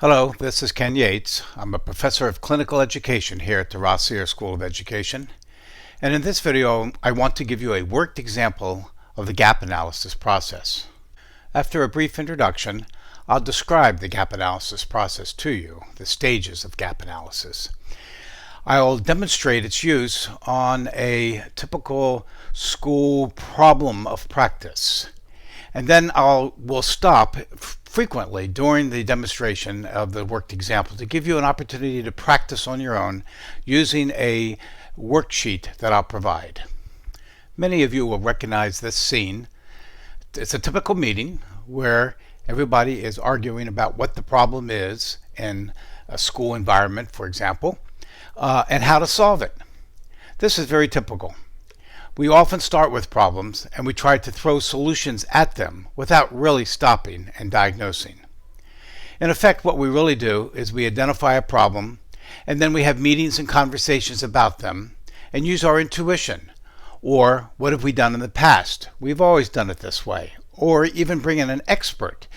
Hello, this is Ken Yates. I'm a professor of clinical education here at the Rossier School of Education. And in this video, I want to give you a worked example of the gap analysis process. After a brief introduction, I'll describe the gap analysis process to you, the stages of gap analysis. I'll demonstrate its use on a typical school problem of practice. And then we'll stop frequently during the demonstration of the worked example to give you an opportunity to practice on your own using a worksheet that I'll provide. Many of you will recognize this scene. It's a typical meeting where everybody is arguing about what the problem is in a school environment, for example, and how to solve it. This is very typical. We often start with problems and we try to throw solutions at them without really stopping and diagnosing. In effect, what we really do is we identify a problem and then we have meetings and conversations about them and use our intuition. Or what have we done in the past? We've always done it this way. Or even bring in an expert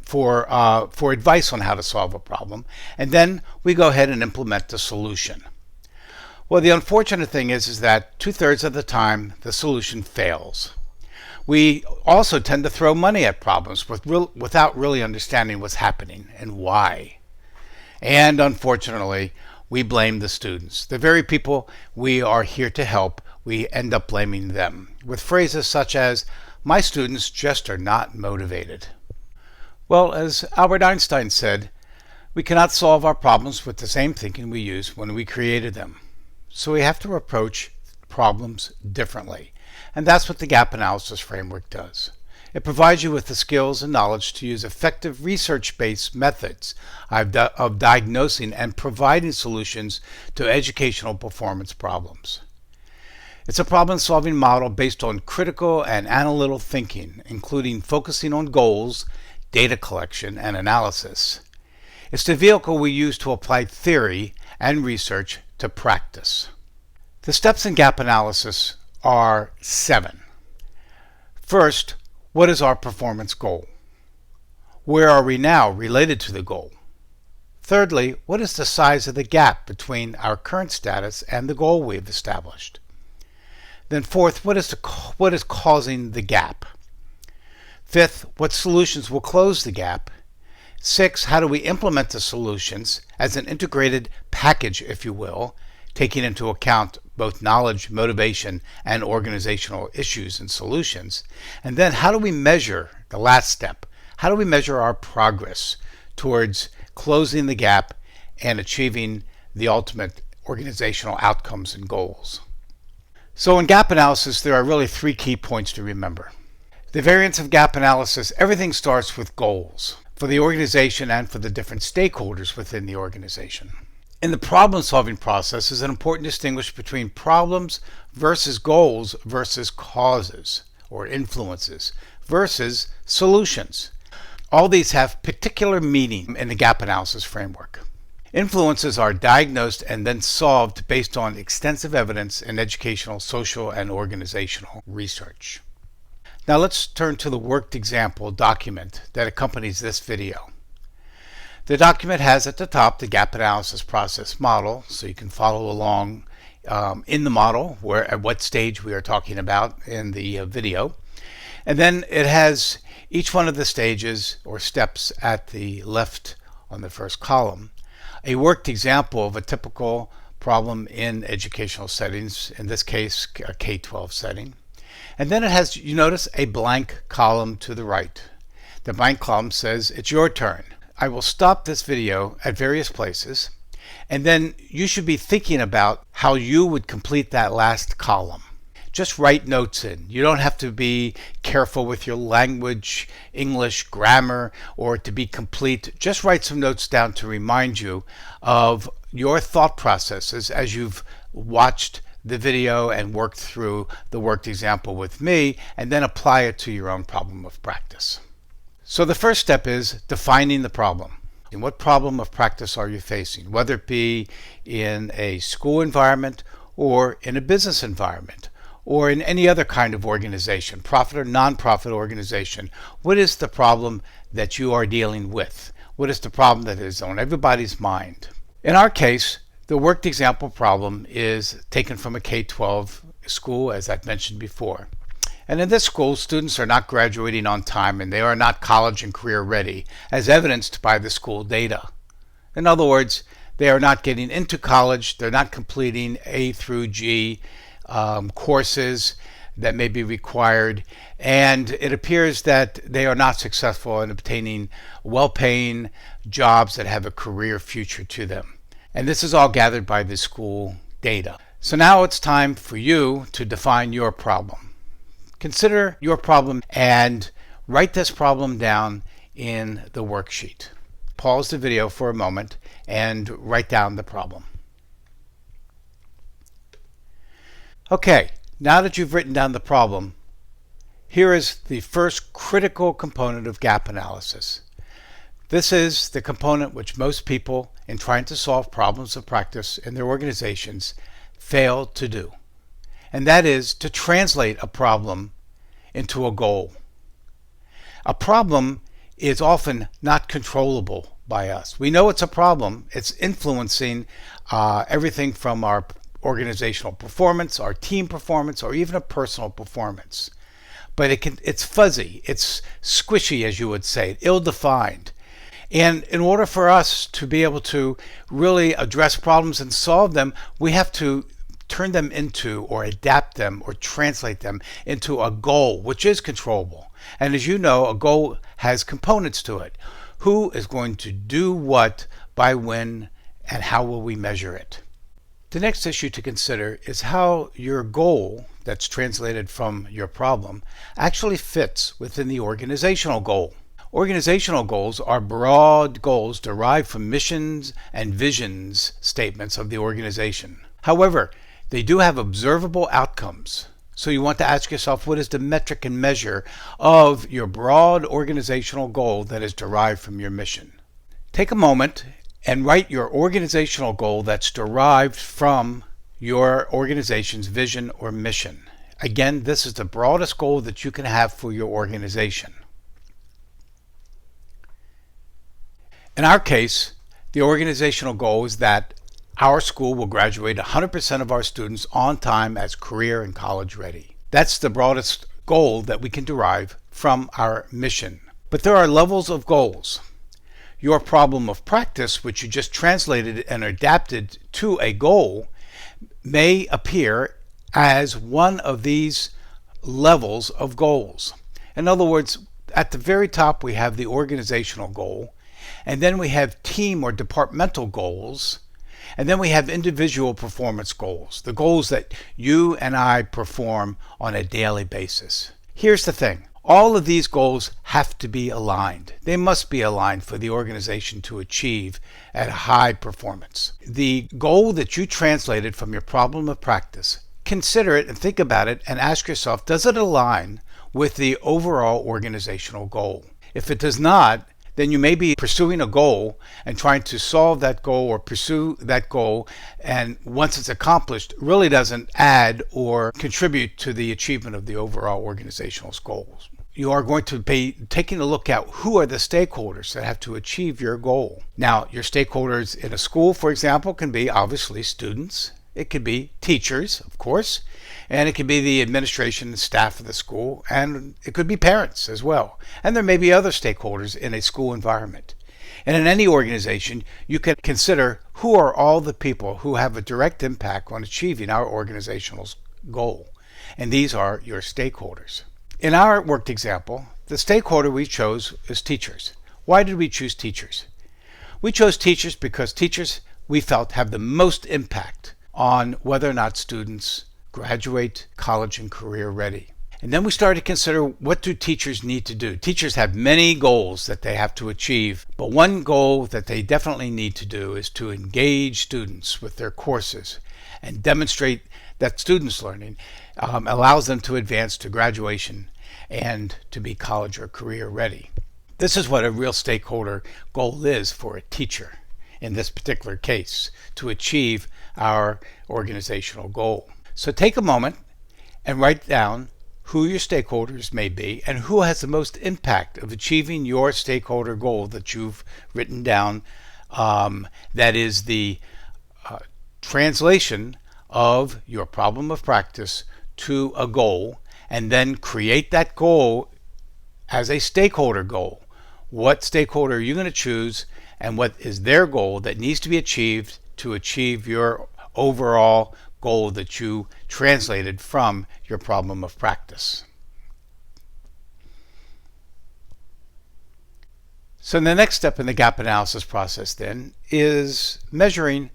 for advice on how to solve a problem, and then we go ahead and implement the solution. Well, the unfortunate thing is that 2/3 of the time the solution fails. We also tend to throw money at problems without really understanding what's happening and why. And unfortunately, we blame the students. The very people we are here to help, we end up blaming them with phrases such as, "My students just are not motivated." Well, as Albert Einstein said, we cannot solve our problems with the same thinking we used when we created them. So we have to approach problems differently. And that's what the gap analysis framework does. It provides you with the skills and knowledge to use effective research-based methods of diagnosing and providing solutions to educational performance problems. It's a problem-solving model based on critical and analytical thinking, including focusing on goals, data collection, and analysis. It's the vehicle we use to apply theory and research to practice. The steps in gap analysis are 7. First, what is our performance goal? Where are we now related to the goal? Thirdly, what is the size of the gap between our current status and the goal we've established? Then fourth, what is causing the gap? Fifth, what solutions will close the gap? 6, how do we implement the solutions as an integrated package, if you will, taking into account both knowledge, motivation, and organizational issues and solutions? And then how do we measure the last step? How do we measure our progress towards closing the gap and achieving the ultimate organizational outcomes and goals? So in gap analysis, there are really 3 key points to remember. The variance of gap analysis, everything starts with goals for the organization and for the different stakeholders within the organization. In the problem-solving process is an important distinction between problems versus goals versus causes or influences versus solutions. All these have particular meaning in the gap analysis framework. Influences are diagnosed and then solved based on extensive evidence in educational, social, and organizational research. Now let's turn to the worked example document that accompanies this video. The document has at the top the gap analysis process model, so you can follow along in the model at what stage we are talking about in the video. And then it has each one of the stages or steps at the left on the first column, a worked example of a typical problem in educational settings, in this case a K-12 setting. And then it has, you notice, a blank column to the right. The blank column says, "It's your turn." I will stop this video at various places, and then you should be thinking about how you would complete that last column. Just write notes in. You don't have to be careful with your language, English, grammar, or to be complete. Just write some notes down to remind you of your thought processes as you've watched the video and worked through the worked example with me, and then apply it to your own problem of practice. So the first step is defining the problem. And what problem of practice are you facing, whether it be in a school environment or in a business environment or in any other kind of organization, profit or non-profit organization? What is the problem that you are dealing with? what is the problem that is on everybody's mind. In our case, the worked example problem is taken from a K-12 school, as I've mentioned before. And in this school, students are not graduating on time and they are not college and career ready, as evidenced by the school data. In other words, they are not getting into college, they're not completing A through G courses that may be required, and it appears that they are not successful in obtaining well-paying jobs that have a career future to them. And this is all gathered by the school data. So now it's time for you to define your problem. Consider your problem and write this problem down in the worksheet. Pause the video for a moment and write down the problem. Okay, now that you've written down the problem, here is the first critical component of gap analysis. This is the component which most people, in trying to solve problems of practice in their organizations, fail to do. And that is to translate a problem into a goal. A problem is often not controllable by us. We know it's a problem. It's influencing everything from our organizational performance, our team performance, or even a personal performance. But it's fuzzy, it's squishy, as you would say, ill-defined. And in order for us to be able to really address problems and solve them, we have to turn them into, or adapt them, or translate them into a goal, which is controllable. And as you know, a goal has components to it. Who is going to do what, by when, and how will we measure it? The next issue to consider is how your goal, that's translated from your problem, actually fits within the organizational goal. Organizational goals are broad goals derived from missions and visions statements of the organization. However, they do have observable outcomes. So you want to ask yourself, what is the metric and measure of your broad organizational goal that is derived from your mission? Take a moment and write your organizational goal that's derived from your organization's vision or mission. Again, this is the broadest goal that you can have for your organization. In our case, the organizational goal is that our school will graduate 100% of our students on time as career and college ready. That's the broadest goal that we can derive from our mission. But there are levels of goals. Your problem of practice, which you just translated and adapted to a goal, may appear as one of these levels of goals. In other words, at the very top we have the organizational goal, and then we have team or departmental goals, and then we have individual performance goals, the goals that you and I perform on a daily basis. Here's the thing. All of these goals have to be aligned. They must be aligned for the organization to achieve at high performance. The goal that you translated from your problem of practice, consider it and think about it and ask yourself, does it align with the overall organizational goal? If it does not, then you may be pursuing a goal and trying to solve that goal or pursue that goal, and once it's accomplished, really doesn't add or contribute to the achievement of the overall organizational goals. You are going to be taking a look at who are the stakeholders that have to achieve your goal. Now, your stakeholders in a school, for example, can be obviously students. It could be teachers, of course, and it could be the administration and staff of the school, and it could be parents as well. And there may be other stakeholders in a school environment. And in any organization, you can consider who are all the people who have a direct impact on achieving our organizational goal. And these are your stakeholders. In our worked example, the stakeholder we chose is teachers. Why did we choose teachers? We chose teachers because teachers, we felt, have the most impact on whether or not students graduate college and career ready. And then we started to consider, what do teachers need to do? Teachers have many goals that they have to achieve, but one goal that they definitely need to do is to engage students with their courses and demonstrate that students' learning allows them to advance to graduation and to be college or career ready. This is what a real stakeholder goal is for a teacher in this particular case, to achieve our organizational goal. So take a moment and write down who your stakeholders may be and who has the most impact of achieving your stakeholder goal that you've written down. That is the translation of your problem of practice to a goal, and then create that goal as a stakeholder goal. What stakeholder are you going to choose, and what is their goal that needs to be achieved to achieve your overall goal that you translated from your problem of practice? So the next step in the gap analysis process then is measuring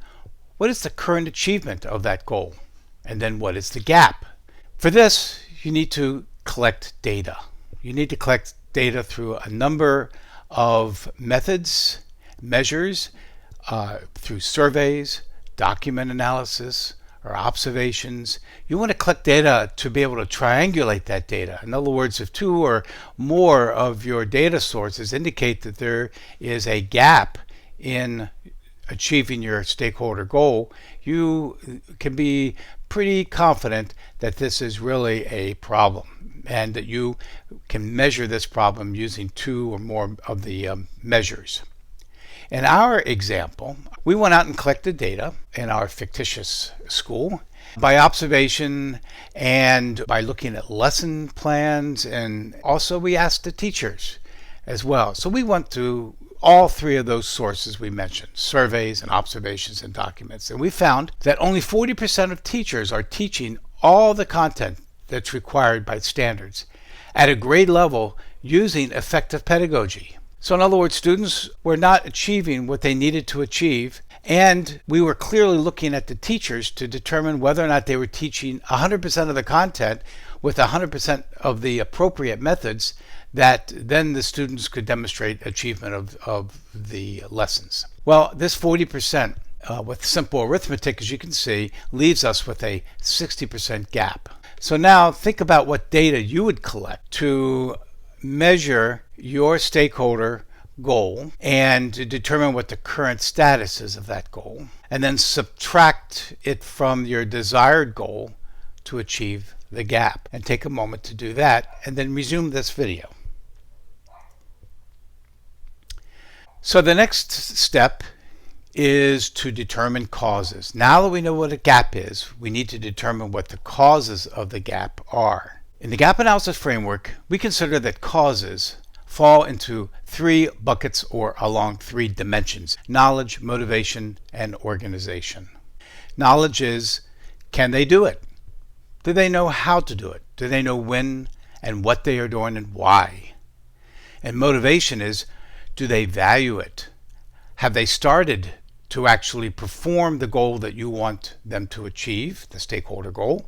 what is the current achievement of that goal, and then what is the gap. For this, you need to collect data. You need to collect data through a number of methods, measures, through surveys, document analysis, or observations. You want to collect data to be able to triangulate that data. In other words, if two or more of your data sources indicate that there is a gap in achieving your stakeholder goal, you can be pretty confident that this is really a problem, and that you can measure this problem using two or more of the measures. In our example, we went out and collected data in our fictitious school by observation and by looking at lesson plans, and also we asked the teachers as well. So we went through all three of those sources we mentioned, surveys and observations and documents, and we found that only 40% of teachers are teaching all the content that's required by standards at a grade level using effective pedagogy. So in other words, students were not achieving what they needed to achieve, and we were clearly looking at the teachers to determine whether or not they were teaching 100% of the content with 100% of the appropriate methods that then the students could demonstrate achievement of the lessons. Well, this 40% with simple arithmetic, as you can see, leaves us with a 60% gap. So now think about what data you would collect to measure your stakeholder goal and to determine what the current status is of that goal, and then subtract it from your desired goal to achieve the gap. And take a moment to do that, and then resume this video. So the next step is to determine causes. Now that we know what a gap is, we need to determine what the causes of the gap are. In the gap analysis framework, we consider that causes fall into three buckets or along three dimensions: knowledge, motivation, and organization. Knowledge is, can they do it? Do they know how to do it? Do they know when and what they are doing and why? And motivation is, do they value it? Have they started to actually perform the goal that you want them to achieve, the stakeholder goal?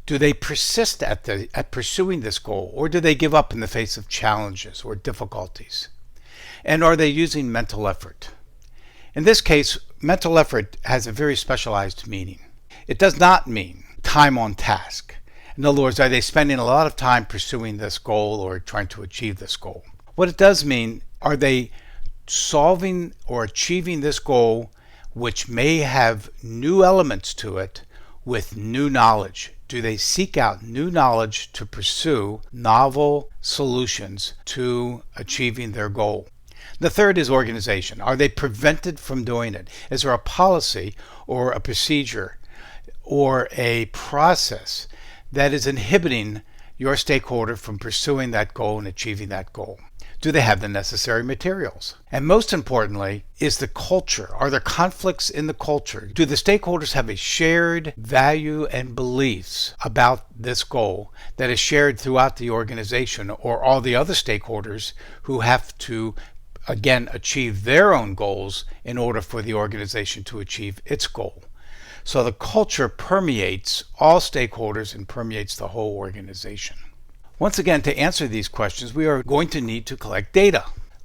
Do they persist at pursuing this goal, or do they give up in the face of challenges or difficulties? And are they using mental effort? In this case, mental effort has a very specialized meaning. It does not mean time on task. In other words, are they spending a lot of time pursuing this goal or trying to achieve this goal? What it does mean, are they solving or achieving this goal which may have new elements to it with new knowledge? Do they seek out new knowledge to pursue novel solutions to achieving their goal? The third is organization. Are they prevented from doing it? Is there a policy or a procedure or a process that is inhibiting your stakeholder from pursuing that goal and achieving that goal? Do they have the necessary materials? And most importantly, is the culture. Are there conflicts in the culture? Do the stakeholders have a shared value and beliefs about this goal that is shared throughout the organization, or all the other stakeholders who have to, again, achieve their own goals in order for the organization to achieve its goal? So the culture permeates all stakeholders and permeates the whole organization. Once again, to answer these questions, we are going to need to collect data.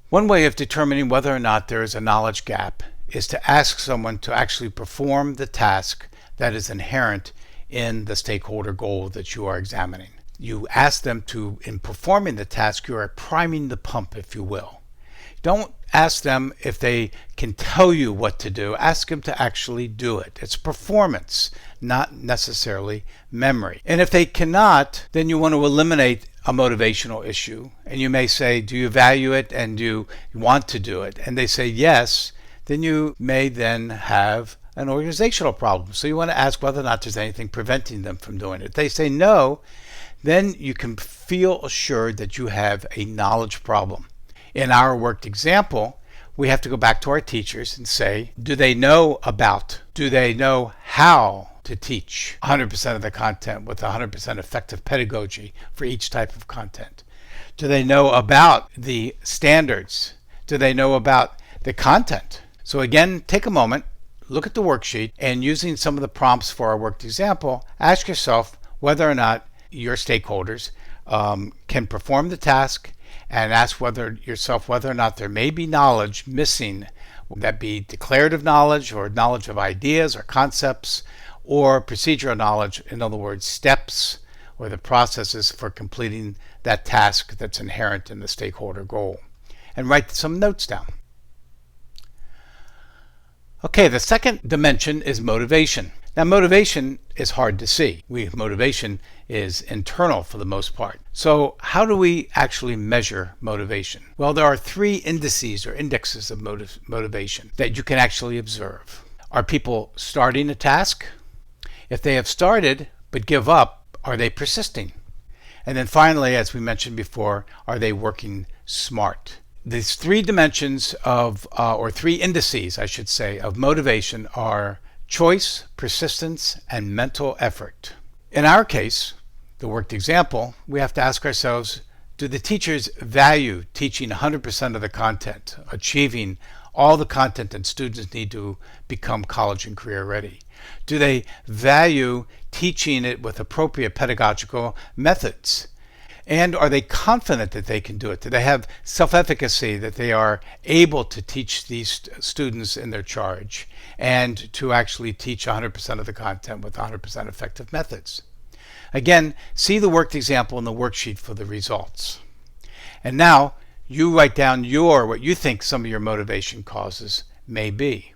One way of determining whether or not there is a knowledge gap is to ask someone to actually perform the task that is inherent in the stakeholder goal that you are examining. You ask them to, in performing the task, you are priming the pump, if you will. Don't ask them if they can tell you what to do. Ask them to actually do it. It's performance, not necessarily memory. And if they cannot, then you want to eliminate a motivational issue. And you may say, do you value it and do you want to do it? And they say yes, then you may then have an organizational problem. So you want to ask whether or not there's anything preventing them from doing it. If they say no, then you can feel assured that you have a knowledge problem. In our worked example, we have to go back to our teachers and say, do they know how to teach 100% of the content with 100% effective pedagogy for each type of content? Do they know about the standards? Do they know about the content? So again, take a moment, look at the worksheet, and using some of the prompts for our worked example, ask yourself whether or not your stakeholders can perform the task, and ask yourself whether or not there may be knowledge missing, would that be declarative knowledge or knowledge of ideas or concepts, or procedural knowledge, in other words, steps or the processes for completing that task that's inherent in the stakeholder goal. And write some notes down. Okay, the second dimension is motivation. Now, motivation is hard to see. Motivation is internal for the most part. So how do we actually measure motivation? Well, there are 3 indices or indexes of motivation that you can actually observe. Are people starting a task? If they have started but give up, are they persisting? And then finally, as we mentioned before, are they working smart? These 3 dimensions of, or 3 indices, I should say, of motivation are choice, persistence, and mental effort. In our case, the worked example, we have to ask ourselves, do the teachers value teaching 100% of the content, achieving all the content that students need to become college and career ready? Do they value teaching it with appropriate pedagogical methods? And are they confident that they can do it? Do they have self-efficacy that they are able to teach these students in their charge and to actually teach 100% of the content with 100% effective methods? Again, see the worked example in the worksheet for the results. And now you write down what you think some of your motivation causes may be.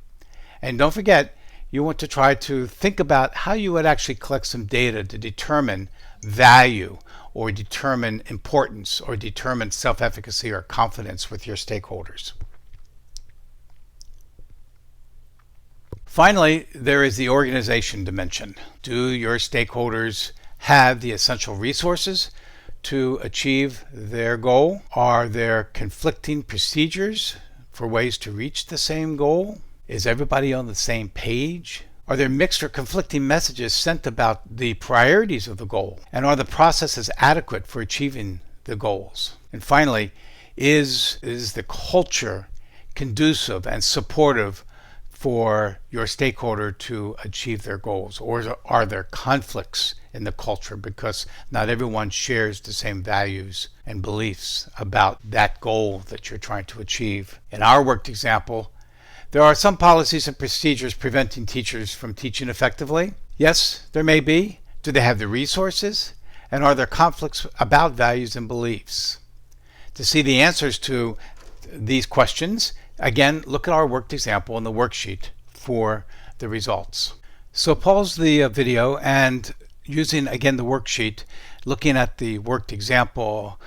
And don't forget, you want to try to think about how you would actually collect some data to determine value or determine importance or determine self-efficacy or confidence with your stakeholders. Finally, there is the organization dimension. Do your stakeholders have the essential resources to achieve their goal? Are there conflicting procedures for ways to reach the same goal? Is everybody on the same page? Are there mixed or conflicting messages sent about the priorities of the goal? And are the processes adequate for achieving the goals? And finally, is the culture conducive and supportive for your stakeholder to achieve their goals? Or are there conflicts in the culture because not everyone shares the same values and beliefs about that goal that you're trying to achieve? In our worked example, there are some policies and procedures preventing teachers from teaching effectively. Yes, there may be. Do they have the resources? And are there conflicts about values and beliefs? To see the answers to these questions, again, look at our worked example in the worksheet for the results. So pause the video and using, again, the worksheet, looking at the worked example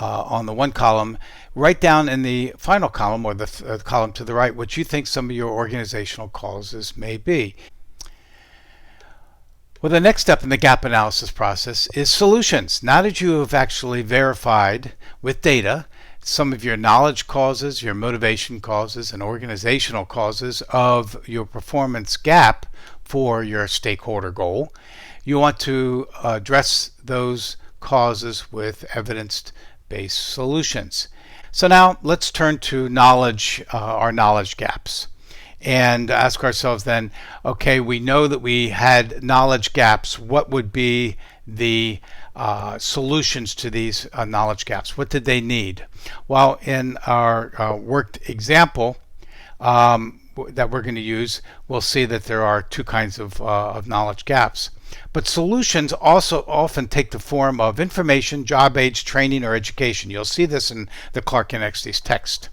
on the one column, write down in the final column or the column to the right what you think some of your organizational causes may be. Well, the next step in the gap analysis process is solutions. Now that you have actually verified with data some of your knowledge causes, your motivation causes, and organizational causes of your performance gap for your stakeholder goal, you want to address those causes with evidence-based solutions. So now let's turn to knowledge, our knowledge gaps, and ask ourselves then, okay, we know that we had knowledge gaps. What would be the solutions to these knowledge gaps? What did they need? Well, in our worked example that we're going to use, we'll see that there are 2 kinds of knowledge gaps. But solutions also often take the form of information, job aids, training, or education. You'll see this in the Clark and Exley's text.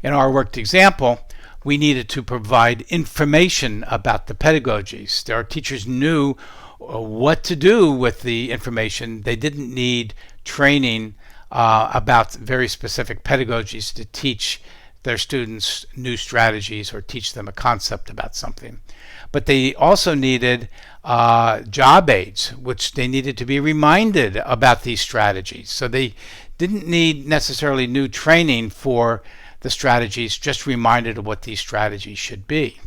In our worked example, we needed to provide information about the pedagogies. Our teachers knew what to do with the information. They didn't need training about very specific pedagogies to teach their students new strategies or teach them a concept about something. But they also needed job aids, which they needed to be reminded about these strategies. So they didn't need necessarily new training for the strategies, just reminded of what these strategies should be.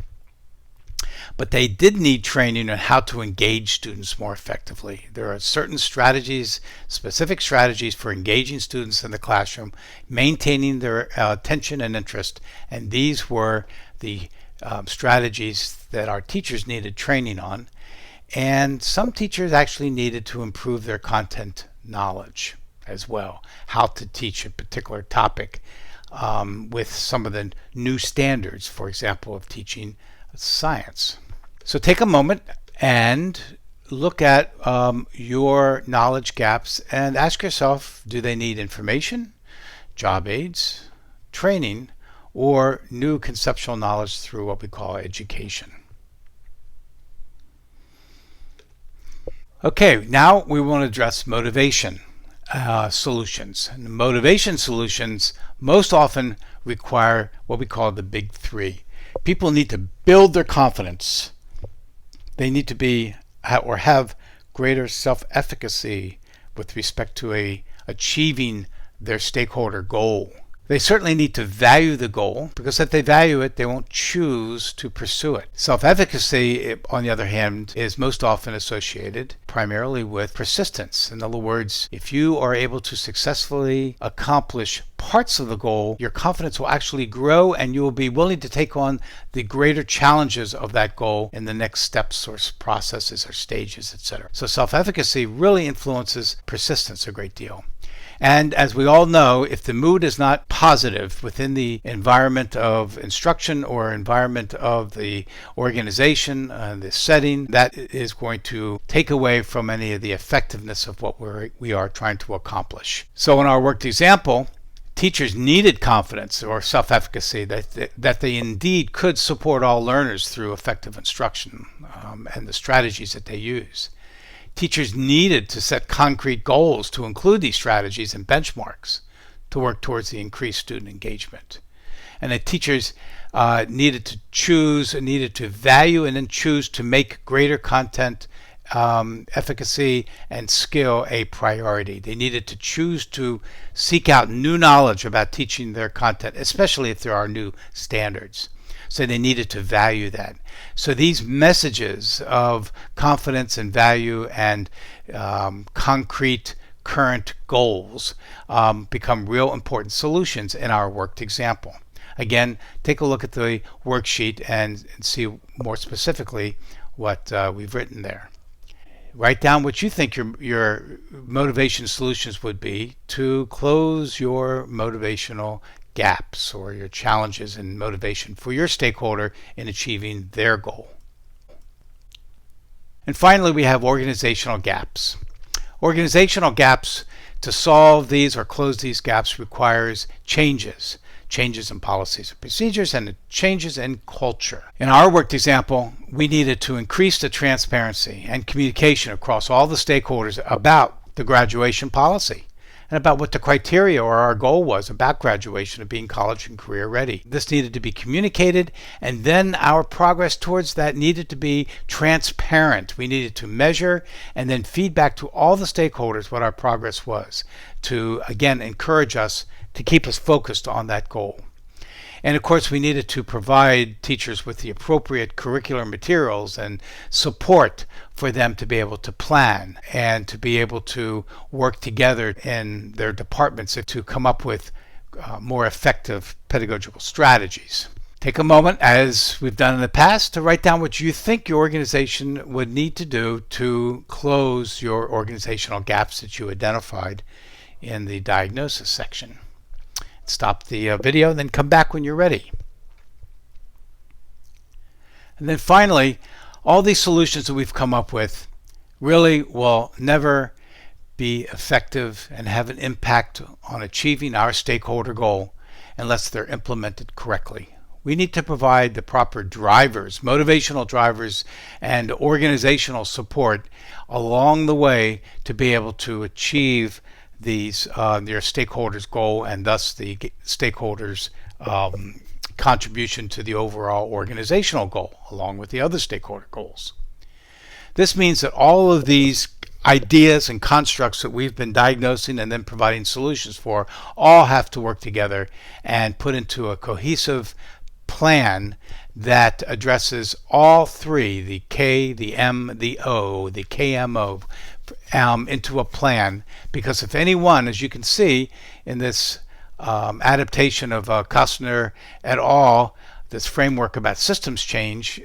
But they did need training on how to engage students more effectively. There are certain strategies, specific strategies for engaging students in the classroom, maintaining their attention and interest, and these were the strategies that our teachers needed training on. And some teachers actually needed to improve their content knowledge as well, how to teach a particular topic with some of the new standards, for example, of teaching science. So take a moment and look at your knowledge gaps and ask yourself, do they need information, job aids, training, or new conceptual knowledge through what we call education? Okay, now we want to address motivation solutions. And motivation solutions most often require what we call the big three. People need to build their confidence. They need to be or have greater self-efficacy with respect to achieving their stakeholder goal. They certainly need to value the goal, because if they value it, they won't choose to pursue it. Self-efficacy, on the other hand, is most often associated primarily with persistence. In other words, if you are able to successfully accomplish parts of the goal, your confidence will actually grow and you will be willing to take on the greater challenges of that goal in the next steps or processes or stages, etc. So self-efficacy really influences persistence a great deal. And as we all know, if the mood is not positive within the environment of instruction or environment of the organization, the setting, that is going to take away from any of the effectiveness of what we are trying to accomplish. So in our worked example, teachers needed confidence or self-efficacy that they indeed could support all learners through effective instruction and the strategies that they use. Teachers needed to set concrete goals to include these strategies and benchmarks to work towards the increased student engagement. And the teachers needed to value and then choose to make greater content efficacy and skill a priority. They needed to choose to seek out new knowledge about teaching their content, especially if there are new standards. So they needed to value that. So these messages of confidence and value and concrete current goals become real important solutions in our worked example. Again, take a look at the worksheet and see more specifically what we've written there. Write down what you think your motivation solutions would be to close your motivational gaps or your challenges in motivation for your stakeholder in achieving their goal. And finally, we have organizational gaps. Organizational gaps, to solve these or close these gaps, requires changes in policies and procedures and changes in culture. In our worked example, we needed to increase the transparency and communication across all the stakeholders about the graduation policy and about what the criteria or our goal was about graduation of being college and career ready. This needed to be communicated, and then our progress towards that needed to be transparent. We needed to measure and then feedback to all the stakeholders what our progress was to, again, encourage us to keep us focused on that goal. And of course, we needed to provide teachers with the appropriate curricular materials and support for them to be able to plan and to be able to work together in their departments to come up with more effective pedagogical strategies. Take a moment, as we've done in the past, to write down what you think your organization would need to do to close your organizational gaps that you identified in the diagnosis section. Stop the video, then come back when you're ready. And then finally, all these solutions that we've come up with really will never be effective and have an impact on achieving our stakeholder goal unless they're implemented correctly. We need to provide the proper drivers, motivational drivers, and organizational support along the way to be able to achieve these their stakeholders' goal, and thus the stakeholders' contribution to the overall organizational goal, along with the other stakeholder goals. This means that all of these ideas and constructs that we've been diagnosing and then providing solutions for all have to work together and put into a cohesive plan that addresses all three, the K, the M, the O, the KMO, into a plan. Because if any one, as you can see in this adaptation of Kostner et al., this framework about systems change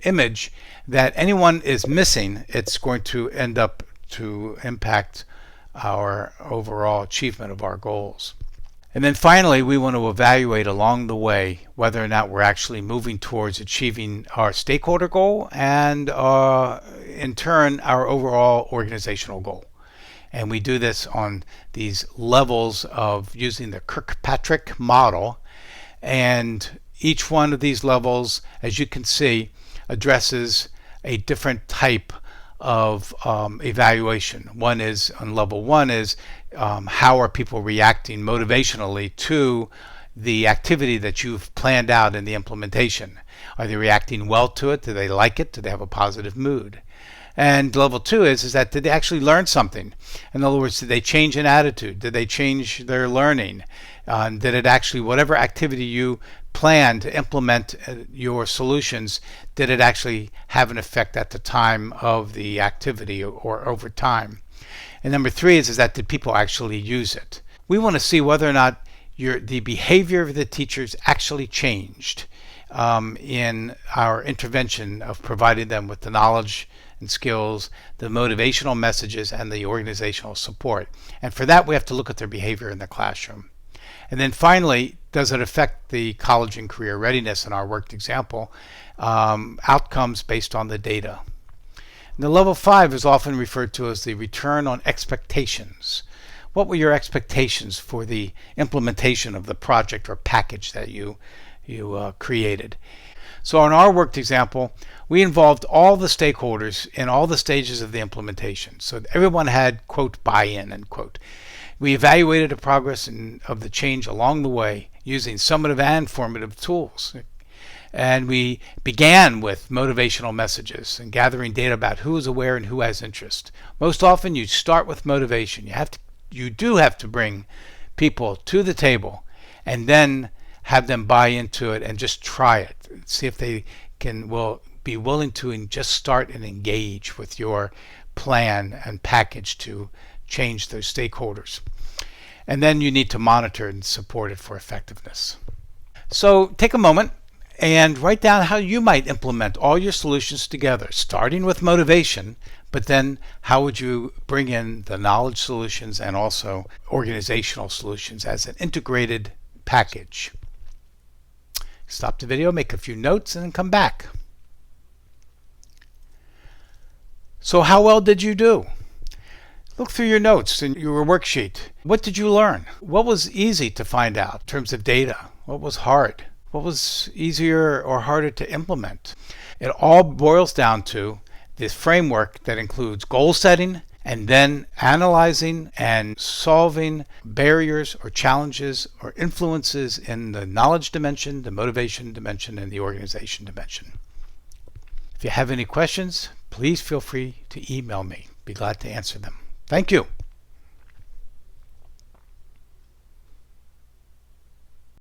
image, that anyone is missing, it's going to end up to impact our overall achievement of our goals. And then finally, we want to evaluate along the way whether or not we're actually moving towards achieving our stakeholder goal and in turn our overall organizational goal. And we do this on these levels of using the Kirkpatrick model, and each one of these levels, as you can see, addresses a different type of evaluation. One is, on level one, is how are people reacting motivationally to the activity that you've planned out in the implementation. Are they reacting well to it? Do they like it? Do they have a positive mood? And level two is that did they actually learn something? In other words, did they change an attitude? Did they change their learning? Did it actually, whatever activity you plan to implement your solutions, did it actually have an effect at the time of the activity or over time? And number three is that did people actually use it? We want to see whether or not the behavior of the teachers actually changed in our intervention of providing them with the knowledge and skills, the motivational messages, and the organizational support. And for that, we have to look at their behavior in the classroom. And then finally, does it affect the college and career readiness in our worked example? Outcomes based on the data. And the level 5 is often referred to as the return on expectations. What were your expectations for the implementation of the project or package that you created? So in our worked example, we involved all the stakeholders in all the stages of the implementation. So everyone had, quote, buy-in, end quote. We evaluated the progress of the change along the way using summative and formative tools. And we began with motivational messages and gathering data about who is aware and who has interest. Most often you start with motivation. You do have to bring people to the table and then have them buy into it and just try it. See if they will be willing to just start and engage with your plan and package to change those stakeholders. And then you need to monitor and support it for effectiveness. So take a moment and write down how you might implement all your solutions together, starting with motivation, but then how would you bring in the knowledge solutions and also organizational solutions as an integrated package. Stop the video, make a few notes, and then come back. So how well did you do? Look through your notes and your worksheet. What did you learn? What was easy to find out in terms of data? What was hard? What was easier or harder to implement? It all boils down to this framework that includes goal setting and then analyzing and solving barriers or challenges or influences in the knowledge dimension, the motivation dimension, and the organization dimension. If you have any questions, please feel free to email me. Be glad to answer them. Thank you.